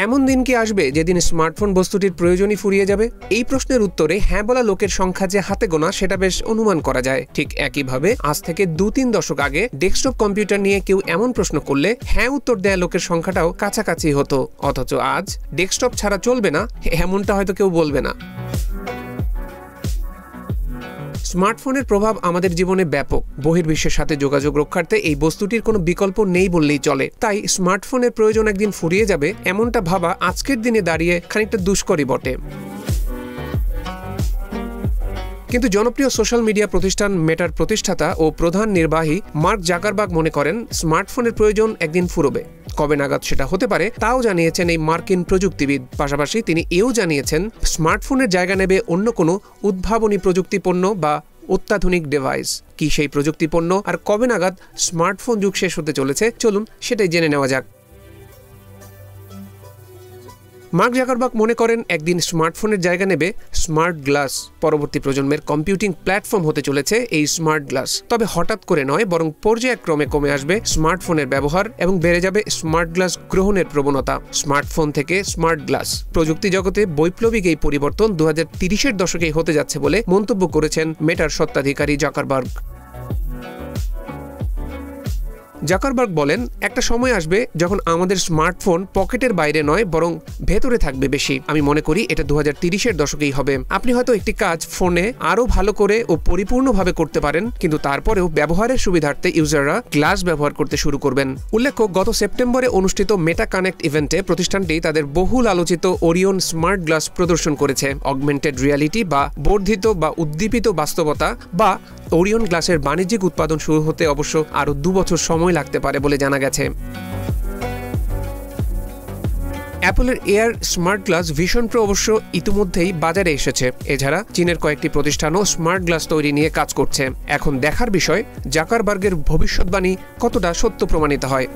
এমন দিন কি আসবে যেদিন স্মার্টফোন বস্তুটির প্রয়োজনই ফুরিয়ে যাবে? এই প্রশ্নের উত্তরে হ্যাঁ বলা লোকের সংখ্যা যে হাতে গোনা সেটা বেশ অনুমান করা যায়। ঠিক একইভাবে আজ থেকে 2-3 দশক আগে ডেস্কটপ কম্পিউটার নিয়ে কেউ এমন প্রশ্ন করলে হ্যাঁ উত্তর দেয়া লোকের সংখ্যাটাও কাছাকাছি হতো। অথচ আজ ডেস্কটপ ছাড়া চলবে না এমনটা হয়তো কেউ বলবে না। স্মার্টফোনের প্রভাব আমাদের জীবনে ব্যাপক। বহির্বিশ্বের সাথে যোগাযোগ রক্ষার্থে এই বস্তুটির কোনো বিকল্প নেই বললেই চলে। তাই স্মার্টফোনের প্রয়োজন একদিন ফুরিয়ে যাবে এমনটা ভাবা আজকের দিনে দাঁড়িয়ে খানিকটা দুষ্করই বটে। কিন্তু জনপ্রিয় সোশ্যাল মিডিয়া প্রতিষ্ঠান মেটার প্রতিষ্ঠাতা ও প্রধান নির্বাহী মার্ক জাকারবার্গ মনে করেন স্মার্টফোনের প্রয়োজন একদিন ফুরবে। কবে নাগাদ সেটা হতে পারে তাও জানিয়েছেন এই মার্কিন প্রযুক্তিবিদ। পাশাপাশি তিনি এও জানিয়েছেন স্মার্টফোনের জায়গা নেবে অন্য কোনো উদ্ভাবনী প্রযুক্তিপণ্য বা অত্যাধুনিক ডিভাইস। কি সেই প্রযুক্তিপণ্য আর কবে নাগাদ স্মার্টফোন যুগ শেষ হতে চলেছে, চলুন সেটাই জেনে নেওয়া যাক। মার্ক জাকারবার্গ মনে করেন একদিন স্মার্টফোনের জায়গা নেবে স্মার্ট গ্লাস। পরবর্তী প্রজন্মের কম্পিউটিং প্ল্যাটফর্ম হতে চলেছে এই স্মার্ট গ্লাস। তবে হঠাৎ করে নয়, বরং পর্যায়ক্রমে কমে আসবে স্মার্টফোনের ব্যবহার এবং বেড়ে যাবে স্মার্ট গ্লাস গ্রহণের প্রবণতা। স্মার্টফোন থেকে স্মার্ট গ্লাস, প্রযুক্তি জগতে বৈপ্লবিক এই পরিবর্তন 2030-এর দশকেই হতে যাচ্ছে বলে মন্তব্য করেছেন মেটার স্বত্বাধিকারী জাকারবার্গ। জাকারবার্গ বলেন, একটা সময় আসবে যখন আমাদের স্মার্টফোন পকেটের বাইরে নয় বরং ভেতরে থাকবে বেশি। আমি মনে করি এটা 2030-এর দশকেই হবে। আপনি হয়তো একটি কাজ ফোনে আরো ভালো করে ও পরিপূর্ণভাবে করতে পারেন, কিন্তু তারপরেও ব্যবহারের সুবিধার্থে ইউজাররা গ্লাস ব্যবহার করতে শুরু করবেন। উল্লেখ্য, গত সেপ্টেম্বরে অনুষ্ঠিত মেটা কানেক্ট ইভেন্টে প্রতিষ্ঠানটি তাদের বহুল আলোচিত ওরিয়ন স্মার্ট গ্লাস প্রদর্শন করেছে। অগমেন্টেড রিয়ালিটি বা বর্ধিত বা উদ্দীপিত বাস্তবতা বা ওরিয়ন গ্লাসের বাণিজ্যিক উৎপাদন শুরু হতে অবশ্য আরও 2 বছর সময় লাগতে পারে বলে জানা গেছে। অ্যাপলের air smart glass vision pro অবশ্য ইতিমধ্যেই বাজারে এসেছে। এছাড়া চীনের কয়েকটি প্রতিষ্ঠানও স্মার্ট গ্লাস তৈরি নিয়ে কাজ করছে। এখন দেখার বিষয় জাকারবার্গের ভবিষ্যৎবাণী কতটা সত্য প্রমাণিত হয়।